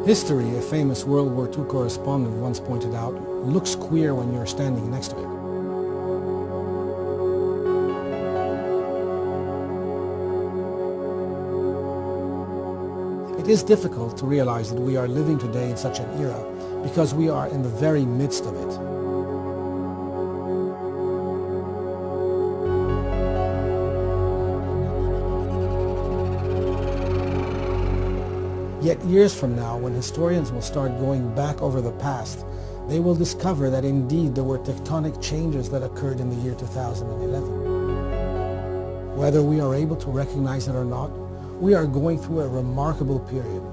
History, a famous World War II correspondent once pointed out, looks queer when you're standing next to it. It is difficult to realize that we are living today in such an era because we are in the very midst of it. Yet years from now, when historians will start going back over the past, they will discover that indeed there were tectonic changes that occurred in the year 2011. Whether we are able to recognize it or not, we are going through a remarkable period,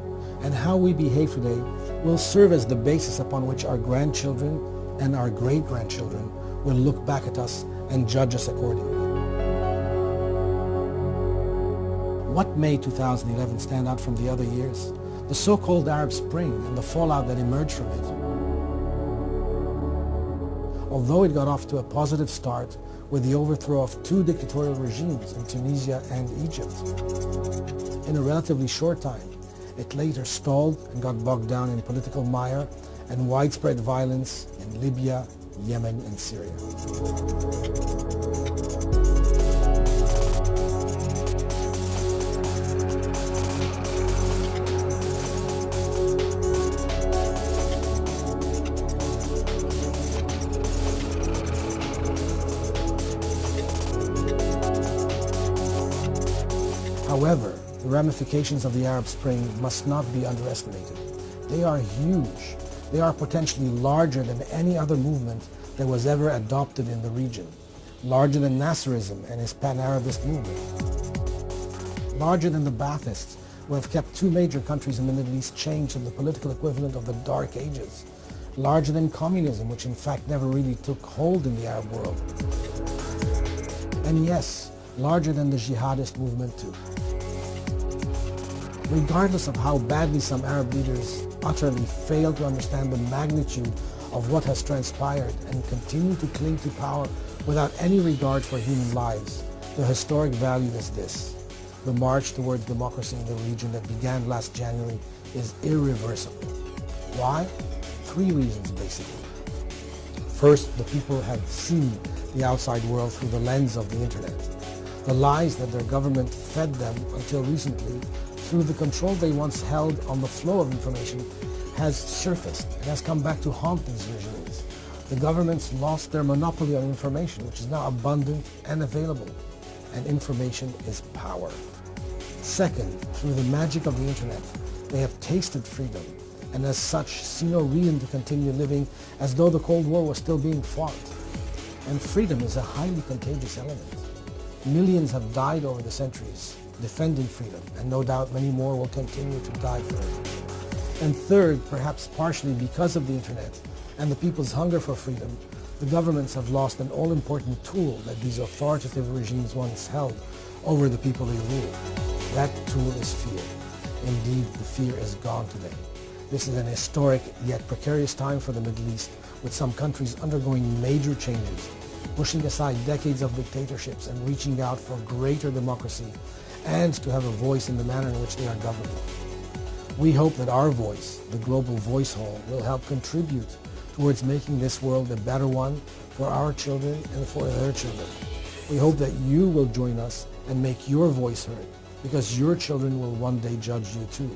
and how we behave today will serve as the basis upon which our grandchildren and our great-grandchildren will look back at us and judge us accordingly. What made 2011 stand out from the other years? The so-called Arab Spring and the fallout that emerged from it. Although it got off to a positive start with the overthrow of two dictatorial regimes in Tunisia and Egypt, in a relatively short time, it later stalled and got bogged down in political mire and widespread violence in Libya, Yemen, and Syria. However, the ramifications of the Arab Spring must not be underestimated. They are huge. They are potentially larger than any other movement that was ever adopted in the region. Larger than Nasserism and his Pan-Arabist movement. Larger than the Baathists, who have kept two major countries in the Middle East chained to the political equivalent of the Dark Ages. Larger than communism, which in fact never really took hold in the Arab world. And yes, larger than the jihadist movement too. Regardless of how badly some Arab leaders utterly fail to understand the magnitude of what has transpired and continue to cling to power without any regard for human lives, the historic value is this. The march towards democracy in the region that began last January is irreversible. Why? Three reasons basically. First, the people have seen the outside world through the lens of the internet. The lies that their government fed them until recently through the control they once held on the flow of information has surfaced and has come back to haunt these regimes. The governments lost their monopoly on information, which is now abundant and available, and information is power. Second, through the magic of the internet, they have tasted freedom, and as such see no reason to continue living as though the Cold War was still being fought. And freedom is a highly contagious element. Millions have died over the centuries defending freedom, and no doubt many more will continue to die for it. And third, perhaps partially because of the internet and the people's hunger for freedom, the governments have lost an all-important tool that these authoritative regimes once held over the people they rule. That tool is fear. Indeed, the fear is gone today. This is an historic yet precarious time for the Middle East, with some countries undergoing major changes, pushing aside decades of dictatorships and reaching out for greater democracy and to have a voice in the manner in which they are governed. We hope that our voice, the Global Voice Hall, will help contribute towards making this world a better one for our children and for their children. We hope that you will join us and make your voice heard, because your children will one day judge you too.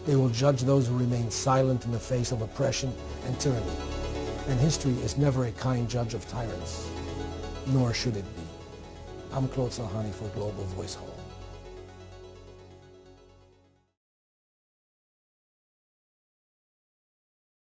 They will judge those who remain silent in the face of oppression and tyranny. And history is never a kind judge of tyrants, nor should it be. I'm Claude Salhani for Global Voice Hall.